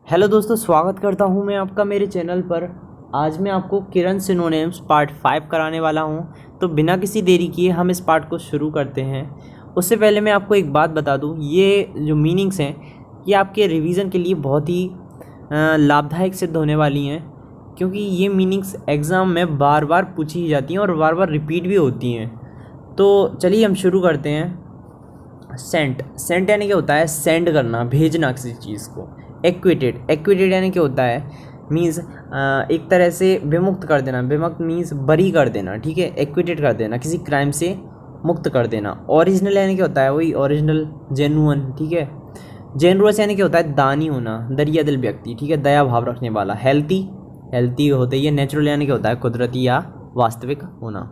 Hello दोस्तों, स्वागत करता हूं मैं आपका मेरे चैनल पर। आज मैं आपको किरण सिनोनिम्स पार्ट 5 कराने वाला हूं। तो बिना किसी देरी किए हम इस पार्ट को शुरू करते हैं। उससे पहले मैं आपको एक बात बता दूं, ये जो मीनिंग्स हैं ये आपके रिवीजन के लिए बहुत ही लाभदायक सिद्ध होने वाली हैं, क्योंकि ये मीनिंग्स एग्ज़ाम में बार बार पूछी ही जाती हैं और बार बार रिपीट भी होती हैं। तो चलिए हम शुरू करते हैं। सेंट यानी क्या होता है? सेंड करना, भेजना किसी चीज़ को। एक्विटेड यानी क्या होता है? मीन्स एक तरह से विमुक्त कर देना। विमुक्त मीन्स बरी कर देना, ठीक है। एक्विटेड कर देना, किसी क्राइम से मुक्त कर देना। ओरिजिनल यानी क्या होता है? वही ओरिजिनल, जेन्युइन, ठीक है। जेनरस यानी क्या होता है? दानी होना, दरिया दिल व्यक्ति, ठीक है, दया भाव रखने वाला। हेल्थी होते ही है। नेचुरल यानी क्या होता है? कुदरती या वास्तविक होना।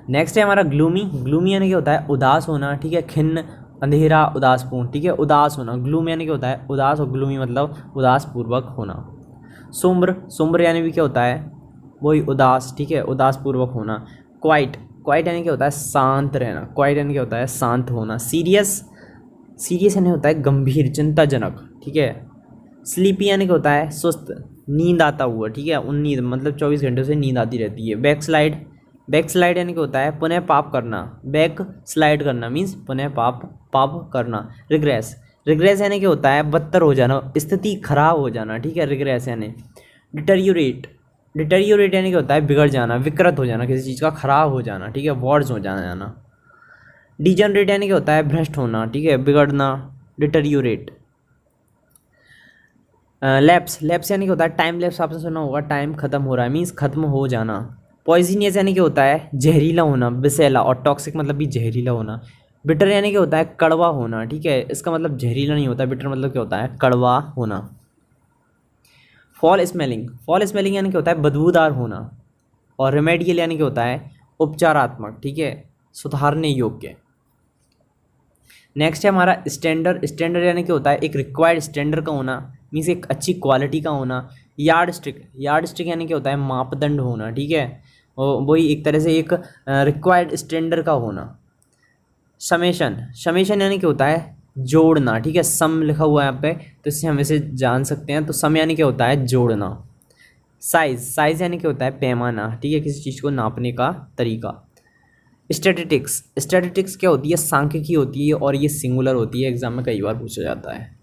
नेक्स्ट है हमारा ग्लूमी यानी क्या होता है? उदास होना, ठीक है। खिन्न, अंधेरा, उदासपूर्ण, ठीक है, उदास होना। ग्लूम यानी क्या होता है? उदास, और ग्लूमी मतलब उदास पूर्वक होना। सुम्र यानी भी क्या होता है? वही उदास, ठीक है, उदास पूर्वक होना। क्वाइट यानी क्या होता है? शांत रहना। क्वाइट यानी क्या होता है? शांत होना। सीरियस यानी होता है गंभीर, चिंताजनक, ठीक है। स्लीपी यानी क्या होता है? सुस्त, नींद आता हुआ, ठीक है। नींद मतलब 24 घंटों से नींद आती रहती है। बैक स्लाइड यानी क्या होता है? पुनः पाप करना। बैक स्लाइड करना मीन्स पुनः पाप करना। रिग्रेस यानी क्या होता है? बदतर हो जाना, स्थिति खराब हो जाना, ठीक है। रिग्रेस यानी। डिटेरियोरेट यानी क्या होता है? बिगड़ जाना, विकृत हो जाना, किसी चीज़ का खराब हो जाना, ठीक है, वर्ड्स हो जाना। डिजनरेट यानी क्या होता है? भ्रष्ट होना, ठीक है, बिगड़ना। डिटेरियोरेट। लैप्स यानी क्या होता है? टाइम लैप्स आपने सुना होगा, टाइम खत्म हो रहा है मीन्स खत्म हो जाना। पॉइजनियस यानी क्या होता है? जहरीला होना, विषैला, और टॉक्सिक मतलब भी जहरीला होना। बिटर यानी क्या होता है? कड़वा होना, ठीक है, इसका मतलब जहरीला नहीं होता। बिटर मतलब क्या होता है? कड़वा होना। फॉल स्मेलिंग यानी क्या होता है? बदबूदार होना। और रेमेडियल यानी क्या होता है? उपचारात्मक, ठीक है, सुधारने योग्य। नेक्स्ट है हमारा स्टैंडर्ड यानी क्या होता है? एक रिक्वायर्ड स्टैंडर्ड का होना मीन्स एक अच्छी क्वालिटी का होना। यार्ड स्टिक यानी क्या होता है? मापदंड होना, ठीक है, वही एक तरह से एक रिक्वायर्ड स्टैंडर्ड का होना। समेशन यानी क्या होता है? जोड़ना, ठीक है। सम लिखा हुआ है यहाँ पे, तो इससे हम इसे जान सकते हैं। तो सम यानी क्या होता है? जोड़ना। साइज यानी क्या होता है? पैमाना, ठीक है, किसी चीज़ को नापने का तरीका। स्टैटिस्टिक्स क्या होती है? सांख्यिकी होती है, और ये सिंगुलर होती है, एग्जाम में कई बार पूछा जाता है।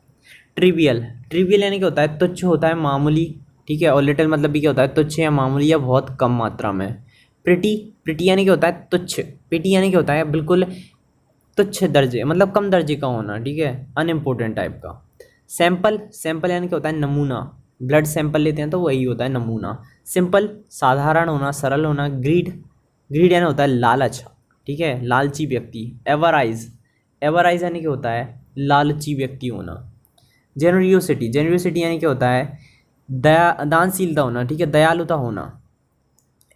ट्रिवियल यानी क्या होता है? तुच्छ होता है, मामूली, ठीक है। और लिटिल मतलब भी क्या होता है? तुच्छ या मामूली या बहुत कम मात्रा में। प्रिटी यानी क्या होता है? तुच्छ। पिटी यानी क्या होता है? बिल्कुल तुच्छ दर्जे, मतलब कम दर्जे का होना, ठीक है, अनइम्पोर्टेंट टाइप का। सैंपल यानी क्या होता है? नमूना। ब्लड सैंपल लेते हैं तो वही होता है नमूना। सिंपल, साधारण होना, सरल होना। ग्रीड यानी होता है लालच, ठीक है, लालची व्यक्ति। एवराइज यानी क्या होता है? लालची व्यक्ति होना। जेनरियोसिटी यानी क्या होता है? दानशीलता होना, ठीक है, दयालुता होना।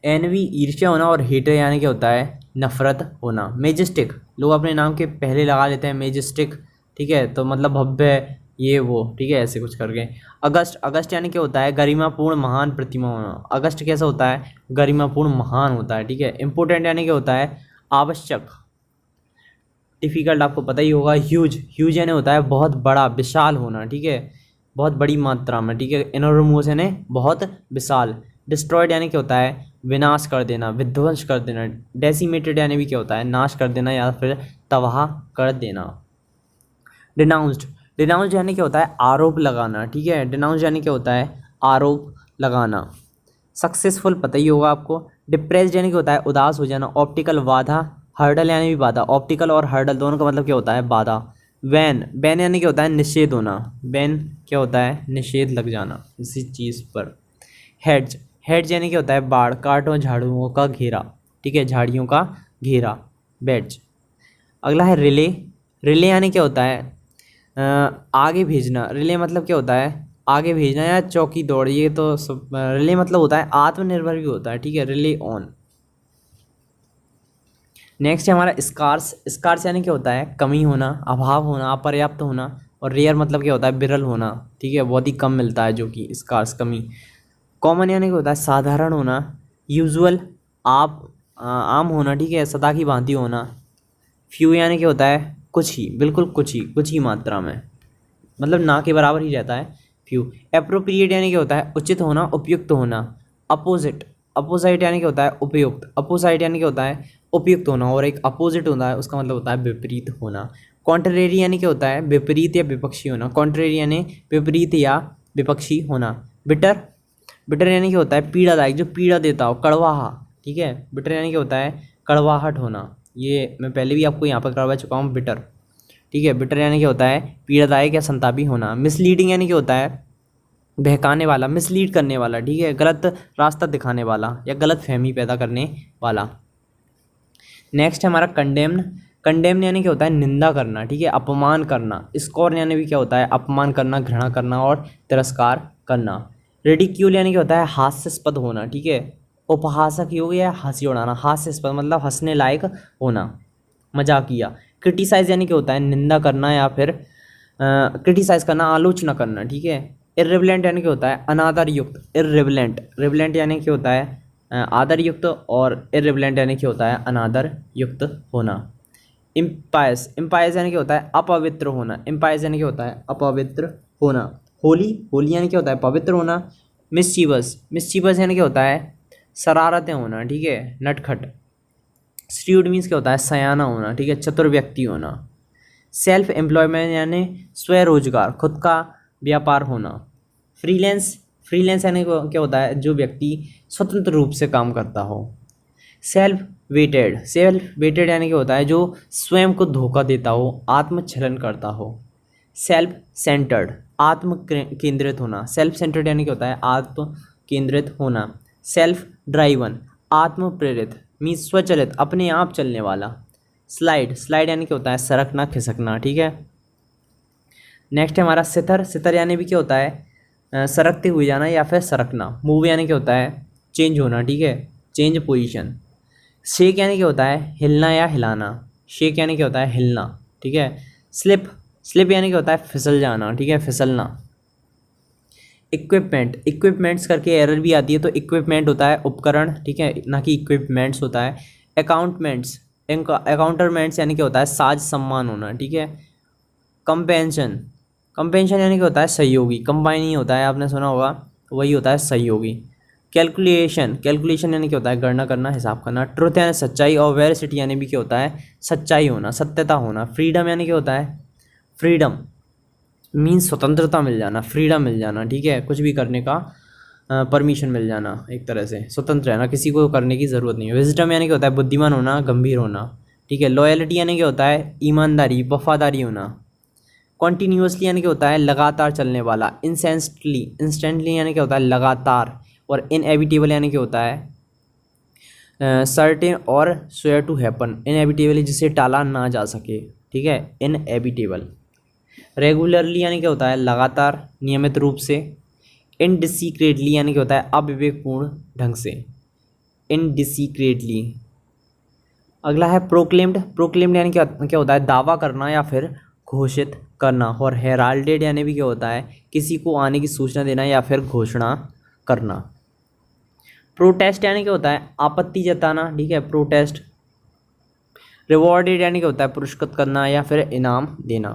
एनवी ईर्ष्या होना। और हेटर यानी क्या होता है? नफरत होना। मेजेस्टिक, लोग अपने नाम के पहले लगा लेते हैं मेजेस्टिक, ठीक है, तो मतलब भव्य, ये वो, ठीक है, ऐसे कुछ करके। अगस्ट यानी क्या होता है? गरिमापूर्ण, महान प्रतिमा होना। अगस्ट कैसा होता है? गरिमापूर्ण, महान होता है, ठीक है। इंपोर्टेंट यानी क्या होता है? आवश्यक। डिफ़िकल्ट आपको पता ही होगा। ह्यूज यानी होता है बहुत बड़ा, विशाल होना, ठीक है, बहुत बड़ी मात्रा में, ठीक है। इनोरमोस यानी बहुत विशाल। डिस्ट्रॉयड यानी क्या होता है? विनाश कर देना, विध्वंस कर देना। डेसिमेटेड यानी भी क्या होता है? नाश कर देना या फिर तबाह कर देना। डिनाउंस्ड यानी क्या होता है? आरोप लगाना, ठीक है। डिनाउंस्ड यानी क्या होता है? आरोप लगाना। सक्सेसफुल पता ही होगा आपको। डिप्रेस्ड यानी क्या होता है? उदास हो जाना। ऑप्टिकल, बाधा। हर्डल यानी भी बाधा। ऑप्टिकल और हर्डल दोनों का मतलब क्या होता है? बाधा। बैन यानी क्या होता है? निषेध होना। बैन क्या होता है? निषेध लग जाना किसी चीज़ पर। हेड्ज यानी क्या होता है? बाढ़, कांटों, झाड़ुओं का घेरा, ठीक है, झाड़ियों का घेरा। बेड्ज। अगला है रिले यानी क्या होता है? आगे भेजना। रिले मतलब क्या होता है? आगे भेजना या चौकी दौड़, ये तो सब। रिले मतलब होता है आत्मनिर्भर भी होता है, ठीक है, रिले ऑन। नेक्स्ट है हमारा स्कार्स यानी क्या होता है? कमी होना, अभाव होना, अपर्याप्त होना। और रेयर मतलब क्या होता है? विरल होना, ठीक है, बहुत ही कम मिलता है, जो कि स्कार्स, कमी। कॉमन यानी क्या होता है? साधारण होना। यूजुअल, आम होना, ठीक है, सदा की भांति होना। फ्यू यानी क्या होता है? कुछ ही, बिल्कुल कुछ ही मात्रा में, मतलब ना के बराबर ही रहता है। फ्यू। एप्रोप्रिएट यानी कि होता है उचित होना, उपयुक्त होना। अपोजिट, अपोजिट यानी कि होता है उपयुक्त, अपोजिट यानी कि होता है उपयुक्त होना, और एक अपोजिट होता है उसका मतलब होता है विपरीत होना। कॉन्ट्रेरी यानी कि होता है विपरीत या विपक्षी होना, कॉन्ट्रेरी यानी विपरीत या विपक्षी होना। बिटर, बिटर यानी कि होता है पीड़ादायक, जो पीड़ा देता हो, कड़वाहा, ठीक है। बिटर यानी कि होता है कड़वाहट होना, ये मैं पहले भी आपको यहाँ पर करवा चुका हूँ बिटर, ठीक है। बिटर यानी कि होता है पीड़ादायक या संतापी होना। मिसलीडिंग यानी कि होता है बहकाने वाला, मिसलीड करने वाला, ठीक है, गलत रास्ता दिखाने वाला या गलत फहमी पैदा करने वाला। नेक्स्ट है हमारा कंडेम्न। कंडेम्न यानी कि होता है निंदा करना, ठीक है, अपमान करना। स्कॉर्न यानी भी क्या होता है अपमान करना, घृणा करना और तिरस्कार करना। रिडिक्यूल यानी कि होता है हास्यास्पद होना, ठीक है। उपहासक योग या हंसी उड़ाना, हास्यास्पद मतलब हंसने लायक होना, मजाकिया। क्रिटिसाइज यानी कि होता है निंदा करना या फिर क्रिटिसाइज करना, आलोचना करना, ठीक है। इर्रिलेवेंट यानी कि होता है अनादर युक्त, इर्रिलेवेंट, रिलेवेंट यानी कि होता है आदर युक्त, और इर्रिलेवेंट यानी कि होता है अनादर युक्त होना। इम्पायस, इम्पायस यानी कि होता है अपवित्र होना, इम्पायस यानी कि होता है अपवित्र होना। होली, होली यानी कि होता है पवित्र होना। मिस्चीवस, मिस्चीवस यानी कि होता है शरारतें होना, ठीक है, नटखट। स्ट्यूड मीन्स क्या होता है सयाना होना, ठीक है, चतुर व्यक्ति होना। सेल्फ एम्प्लॉयमेंट यानी स्वरोजगार, खुद का व्यापार होना। फ्रीलांस, फ्रीलांस यानी क्या होता है जो व्यक्ति स्वतंत्र रूप से काम करता हो। सेल्फ वेटेड, सेल्फ वेटेड यानी कि होता है जो स्वयं को धोखा देता हो, आत्मछलन करता हो। सेल्फ सेंटर्ड, आत्म केंद्रित होना, सेल्फ सेंटर्ड यानी कि होता है आत्म केंद्रित होना। सेल्फ ड्राइवन, आत्म प्रेरित मीन्स स्वचालित, अपने आप चलने वाला। स्लाइड, स्लाइड यानी कि होता है सरकना, खिसकना, ठीक है। नेक्स्ट है हमारा सितर, सितर यानी भी क्या होता है सरकते हुए जाना या फिर सरकना। मूव यानी क्या होता है चेंज होना, ठीक है, चेंज पोजीशन। शेक यानी क्या होता है हिलना या हिलाना, शेक यानी क्या होता है हिलना, ठीक है। स्लिप, स्लिप यानी क्या होता है फिसल जाना, ठीक है, फिसलना। इक्विपमेंट, इक्विपमेंट्स करके एरर भी आती है, तो इक्विपमेंट होता है उपकरण, ठीक है, ना कि इक्विपमेंट्स होता है। अकाउंटमेंट्स, अकाउंटरमेंट्स यानी क्या होता है साज सम्मान होना, ठीक है। कंपेंशन, कंपेंशन यानी कि होता है सहयोगी, कंबाइन ही होता है, आपने सुना होगा, वही होता है सहयोगी। कैलकुलेशन, कैलकुलेशन यानी क्या होता है गणना करना, हिसाब करना। ट्रुथ यानी सच्चाई, और वेरिसिटी यानी भी क्या होता है सच्चाई होना, सत्यता होना। फ्रीडम यानी क्या होता है फ्रीडम मीन्स स्वतंत्रता मिल जाना, फ्रीडम मिल जाना, ठीक है, कुछ भी करने का परमिशन मिल जाना, एक तरह से स्वतंत्र है ना, किसी को करने की ज़रूरत नहीं है। विजडम यानी क्या होता है बुद्धिमान होना, गंभीर होना, ठीक है। लॉयल्टी यानी क्या होता है ईमानदारी, वफादारी होना। कॉन्टीन्यूसली यानी क्या होता है लगातार चलने वाला। इंस्टेंटली, इंस्टेंटली यानी क्या होता है लगातार। और इनएविटेबल यानी क्या होता है सर्टेन और श्योर टू हैपन, इनएविटेबली जिसे टाला ना जा सके, ठीक है, इनएविटेबल। रेगुलरली यानी क्या होता है लगातार, नियमित रूप से। इनडिसीक्रेटली यानी क्या होता है अविवेकपूर्ण ढंग से, इनडिसीक्रेटली। अगला है प्रोक्लेम्ड, प्रोक्लेम्ड यानी क्या क्या होता है दावा करना या फिर घोषित करना। और हेराल्डेड यानी भी क्या होता है किसी को आने की सूचना देना या फिर घोषणा करना। प्रोटेस्ट यानी क्या होता है आपत्ति जताना, ठीक है, प्रोटेस्ट। रिवॉर्डेड यानी क्या होता है पुरस्कृत करना या फिर इनाम देना।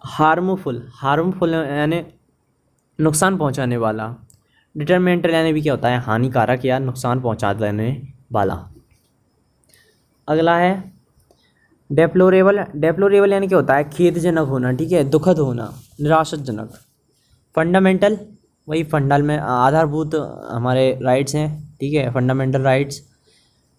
हार्मफुल, हार्मफुल यानी नुकसान पहुंचाने वाला। डिटरमिनेंटल यानी भी क्या होता है हानिकारक या नुकसान पहुंचा देने वाला। अगला है डेप्लोरेबल, डेप्लोरेबल यानी क्या होता है खेदजनक होना, ठीक है, दुखद होना, निराशाजनक। फंडामेंटल, वही फंडल में आधारभूत हमारे राइट्स हैं, ठीक है, फंडामेंटल राइट्स।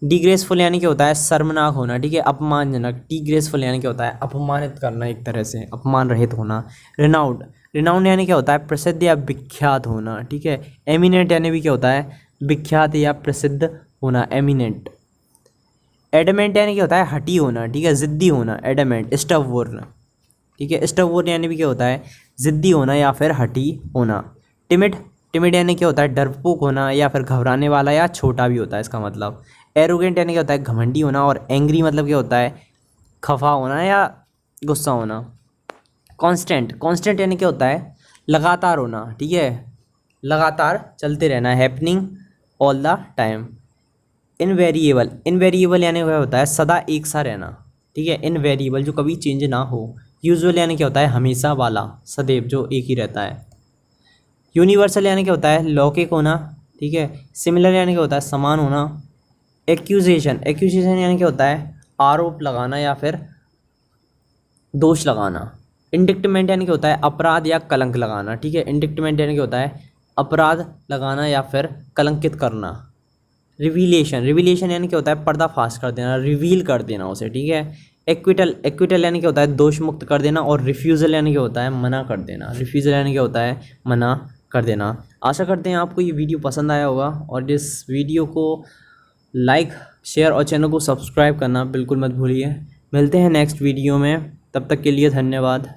डिग्रेसफुल यानी क्या होता है शर्मनाक होना, ठीक है, अपमानजनक। डिग्रेसफुल यानी क्या होता है अपमानित करना, एक तरह से अपमान रहित होना। रिनाउंड, रिनाउंड यानी क्या होता है प्रसिद्ध या विख्यात होना, ठीक है। एमिनेंट यानी भी क्या होता है विख्यात या प्रसिद्ध होना, एमिनेंट। एडमेंट यानी क्या होता है हठी होना, ठीक है, जिद्दी होना, एडमेंट। स्टबबोर्न, ठीक है, स्टबबोर्न यानी भी क्या होता है जिद्दी होना या फिर हठी होना। टिमिड, टिमिड यानी क्या होता है डरपोक होना या फिर घबराने वाला या छोटा भी होता है इसका मतलब। एरोगेंट यानी क्या होता है घमंडी होना। और एंग्री मतलब क्या होता है खफा होना या गुस्सा होना। कांस्टेंट, कांस्टेंट यानी क्या होता है लगातार होना, ठीक है, लगातार चलते रहना, happening all the time. Invariable, invariable यानी क्या होता है सदा एक सा रहना, ठीक है, इनवेरिएबल जो कभी चेंज ना हो, यूजुअल यानी क्या होता है हमेशा वाला, सदैव, जो एक ही रहता है। यूनिवर्सल यानी क्या होता है लौकिक होना, ठीक है। सिमिलर यानी क्या होता है समान होना। एक्यूजेशन, एक्यूजेशन यानी क्या होता है आरोप लगाना या फिर दोष लगाना। इंडिक्टमेंट यानी क्या होता है अपराध या कलंक लगाना, ठीक है। इंडिक्टमेंट यानी क्या होता है अपराध लगाना या फिर कलंकित करना। रिवीलेशन, रिवीलेशन यानी क्या होता है पर्दाफाश कर देना, रिवील कर देना उसे, ठीक है। एक्विटल, एक्विटल यानी क्या होता है दोष मुक्त कर देना। और रिफ्यूज़ल यानी क्या होता है मना कर देना। रिफ्यूज़ल यानी क्या होता है मना कर देना। आशा करते हैं आपको ये वीडियो पसंद आया होगा, और इस वीडियो को लाइक, शेयर और चैनल को सब्सक्राइब करना बिल्कुल मत भूलिए। मिलते हैं नेक्स्ट वीडियो में, तब तक के लिए धन्यवाद।